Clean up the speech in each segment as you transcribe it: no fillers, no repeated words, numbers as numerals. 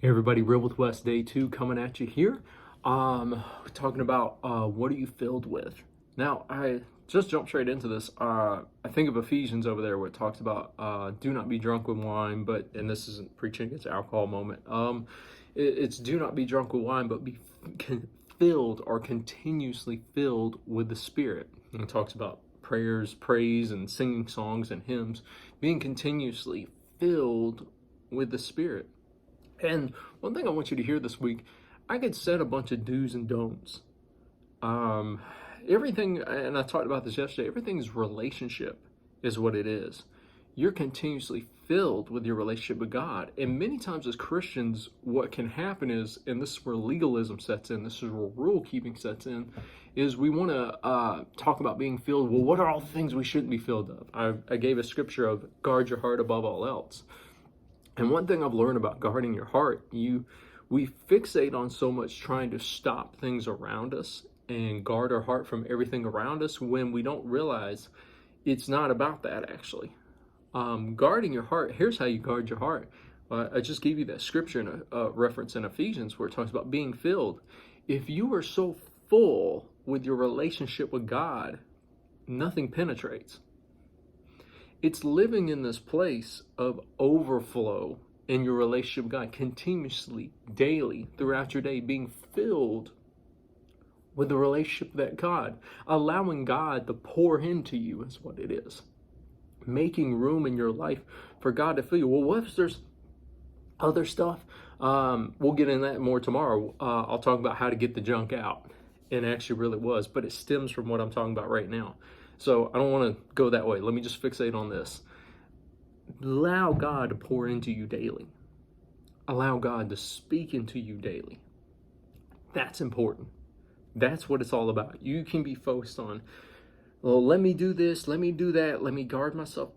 Hey everybody, Real with Wes Day 2 coming at you here. Talking about what are you filled with? Now, I just jumped straight into this. I think of Ephesians over there where it talks about do not be drunk with wine, and this isn't preaching against alcohol moment. It's do not be drunk with wine, but be filled or continuously filled with the Spirit. And it talks about prayers, praise, and singing songs and hymns, being continuously filled with the Spirit. And one thing I want you to hear this week, I could set a bunch of do's and don'ts. Everything, and I talked about this yesterday, everything's relationship is what it is. You're continuously filled with your relationship with God. And many times as Christians, what can happen is, and this is where legalism sets in, this is where rule keeping sets in, is we want to talk about being filled. Well, what are all the things we shouldn't be filled of? I gave a scripture of guard your heart above all else. And one thing I've learned about guarding your heart, we fixate on so much trying to stop things around us and guard our heart from everything around us when we don't realize it's not about that actually. Guarding your heart, here's how you guard your heart. I just gave you that scripture in a reference in Ephesians where it talks about being filled. If you are so full with your relationship with God, nothing penetrates. It's living in this place of overflow in your relationship with God continuously, daily, throughout your day, being filled with the relationship with God, allowing God to pour into you is what it is. Making room in your life for God to fill you. Well, what if there's other stuff? We'll get into that more tomorrow. I'll talk about how to get the junk out. And it actually really was, but it stems from what I'm talking about right now. So I don't want to go that way. Let me just fixate on this. Allow God to pour into you daily. Allow God to speak into you daily. That's important. That's what it's all about. You can be focused on, well, let me do this, let me do that, let me guard myself.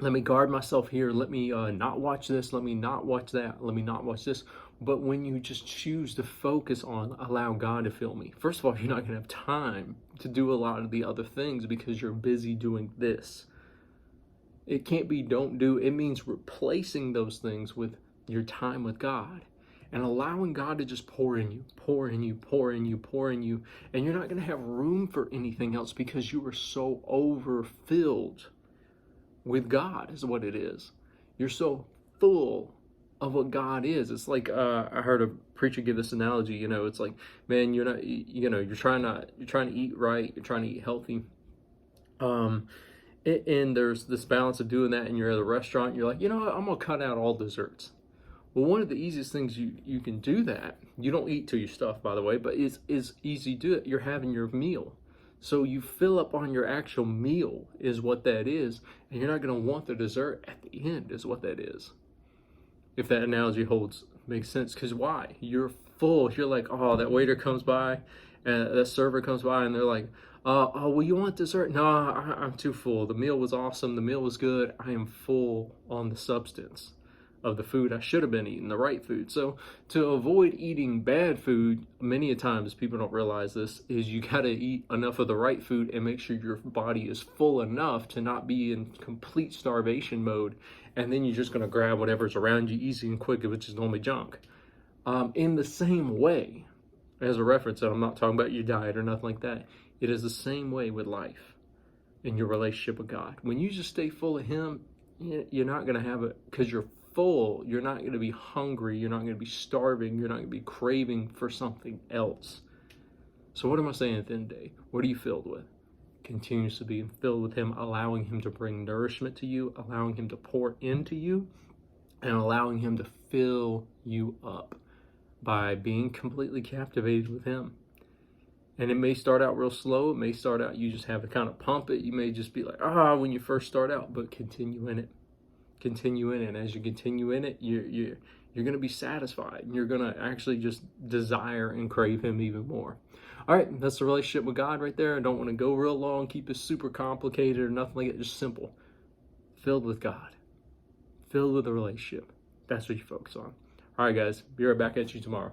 Let me guard myself here. Let me not watch this. Let me not watch that. Let me not watch this. But when you just choose to focus on allow God to fill me, first of all, you're not going to have time to do a lot of the other things because you're busy doing this. It can't be don't do. It means replacing those things with your time with God and allowing God to just pour in you, pour in you, pour in you, pour in you. And you're not going to have room for anything else because you are so overfilled with God is what it is. You're so full of what God is. It's like I heard a preacher give this analogy. It's like, man, you're not, you're trying to eat right, you're trying to eat healthy, and there's this balance of doing that. And you're at a restaurant, you're like, I'm gonna cut out all desserts. Well, one of the easiest things you can do that. You don't eat till you stuff, by the way, but it's easy to do it. You're having your meal. So you fill up on your actual meal is what that is, and you're not going to want the dessert at the end is what that is. If that analogy makes sense, because why? You're full. You're like, oh, that waiter comes by, and that server comes by, and they're like, oh, well, you want dessert? No, I'm too full. The meal was awesome. The meal was good. I am full on the substance of the food I should have been eating, the right food. So to avoid eating bad food, many a times people don't realize this, is you got to eat enough of the right food and make sure your body is full enough to not be in complete starvation mode. And then you're just going to grab whatever's around you easy and quick, which is normally junk. In the same way, as a reference, and I'm not talking about your diet or nothing like that, it is the same way with life in your relationship with God. When you just stay full of Him, you're not going to have it because you're full. You're not going to be hungry. You're not going to be starving. You're not going to be craving for something else. So what am I saying at the end of the day? What are you filled with? Continuously being filled with Him, allowing Him to bring nourishment to you, allowing Him to pour into you, and allowing Him to fill you up by being completely captivated with Him. And it may start out real slow. It may start out you just have to kind of pump it. You may just be like, when you first start out, but continue in it. Continue in it. And as you continue in it, you're going to be satisfied. And you're going to actually just desire and crave Him even more. All right, that's the relationship with God right there. I don't want to go real long, keep it super complicated or nothing like that. Just simple. Filled with God. Filled with a relationship. That's what you focus on. All right, guys. Be right back at you tomorrow.